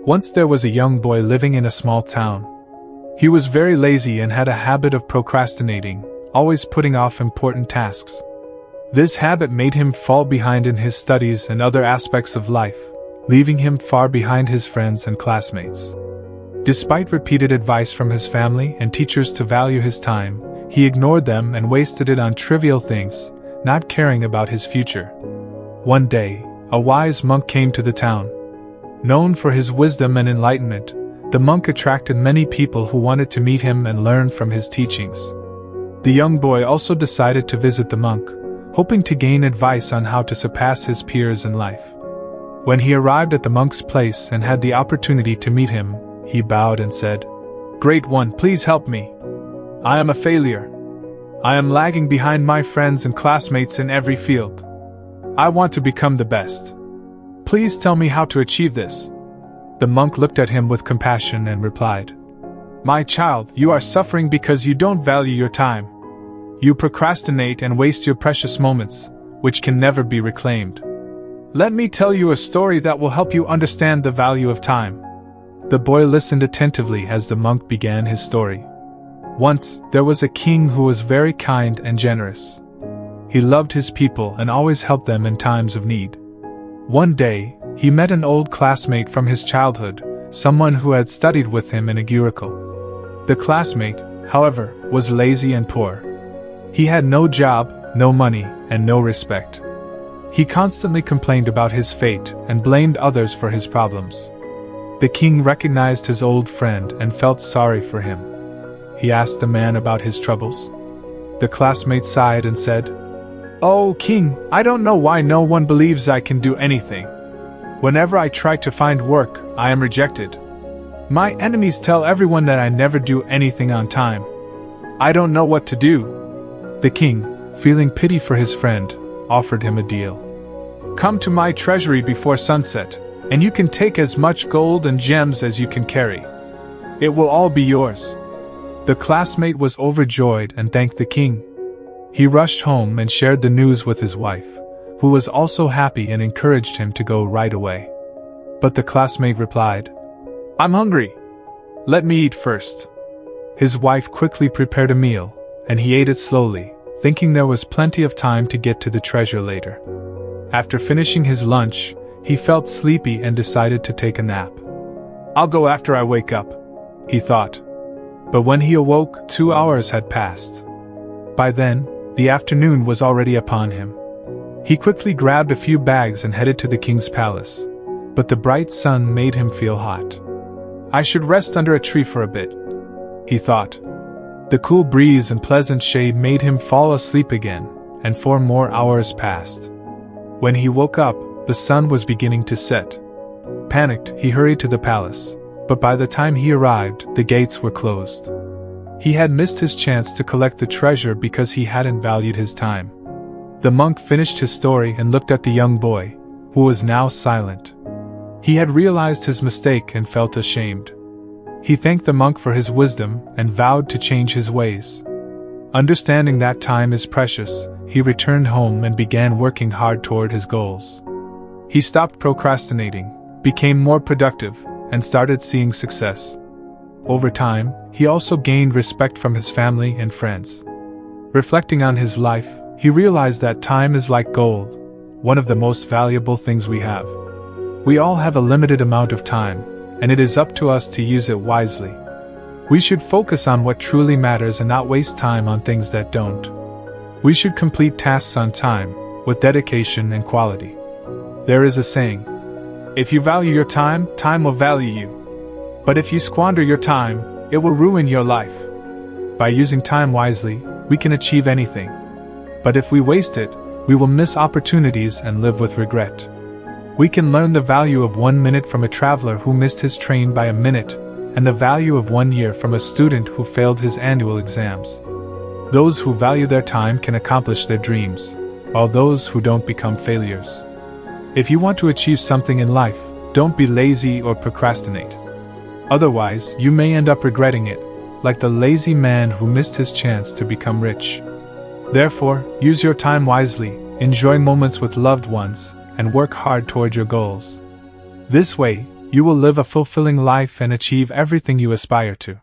Once there was a young boy living in a small town. He was very lazy and had a habit of procrastinating, always putting off important tasks. This habit made him fall behind in his studies and other aspects of life, leaving him far behind his friends and classmates. Despite repeated advice from his family and teachers to value his time, he ignored them and wasted it on trivial things, not caring about his future. One day, a wise monk came to the town. Known for his wisdom and enlightenment, the monk attracted many people who wanted to meet him and learn from his teachings. The young boy also decided to visit the monk, hoping to gain advice on how to surpass his peers in life. When he arrived at the monk's place and had the opportunity to meet him, he bowed and said, "Great one, please help me. I am a failure. I am lagging behind my friends and classmates in every field. I want to become the best. Please tell me how to achieve this." The monk looked at him with compassion and replied, "My child, you are suffering because you don't value your time. You procrastinate and waste your precious moments, which can never be reclaimed. Let me tell you a story that will help you understand the value of time." The boy listened attentively as the monk began his story. Once, there was a king who was very kind and generous. He loved his people and always helped them in times of need. One day, he met an old classmate from his childhood, someone who had studied with him in a gurukul. The classmate, however, was lazy and poor. He had no job, no money, and no respect. He constantly complained about his fate and blamed others for his problems. The king recognized his old friend and felt sorry for him. He asked the man about his troubles. The classmate sighed and said, "Oh, king, I don't know why no one believes I can do anything. Whenever I try to find work, I am rejected. My enemies tell everyone that I never do anything on time. I don't know what to do." The king, feeling pity for his friend, offered him a deal. "Come to my treasury before sunset, and you can take as much gold and gems as you can carry. It will all be yours." The classmate was overjoyed and thanked the king. He rushed home and shared the news with his wife, who was also happy and encouraged him to go right away. But the classmate replied, "I'm hungry. Let me eat first." His wife quickly prepared a meal, and he ate it slowly, thinking there was plenty of time to get to the treasure later. After finishing his lunch, he felt sleepy and decided to take a nap. "I'll go after I wake up," he thought. But when he awoke, 2 hours had passed. By then, the afternoon was already upon him. He quickly grabbed a few bags and headed to the king's palace, but the bright sun made him feel hot. "I should rest under a tree for a bit," he thought. The cool breeze and pleasant shade made him fall asleep again, and 4 more hours passed. When he woke up, the sun was beginning to set. Panicked, he hurried to the palace, but by the time he arrived, the gates were closed. He had missed his chance to collect the treasure because he hadn't valued his time. The monk finished his story and looked at the young boy, who was now silent. He had realized his mistake and felt ashamed. He thanked the monk for his wisdom and vowed to change his ways. Understanding that time is precious, he returned home and began working hard toward his goals. He stopped procrastinating, became more productive, and started seeing success. Over time, he also gained respect from his family and friends. Reflecting on his life, he realized that time is like gold, one of the most valuable things we have. We all have a limited amount of time, and it is up to us to use it wisely. We should focus on what truly matters and not waste time on things that don't. We should complete tasks on time, with dedication and quality. There is a saying, "If you value your time, time will value you. But if you squander your time, it will ruin your life." By using time wisely, we can achieve anything. But if we waste it, we will miss opportunities and live with regret. We can learn the value of 1 minute from a traveler who missed his train by a minute, and the value of 1 year from a student who failed his annual exams. Those who value their time can accomplish their dreams, while those who don't become failures. If you want to achieve something in life, don't be lazy or procrastinate. Otherwise, you may end up regretting it, like the lazy man who missed his chance to become rich. Therefore, use your time wisely, enjoy moments with loved ones, and work hard toward your goals. This way, you will live a fulfilling life and achieve everything you aspire to.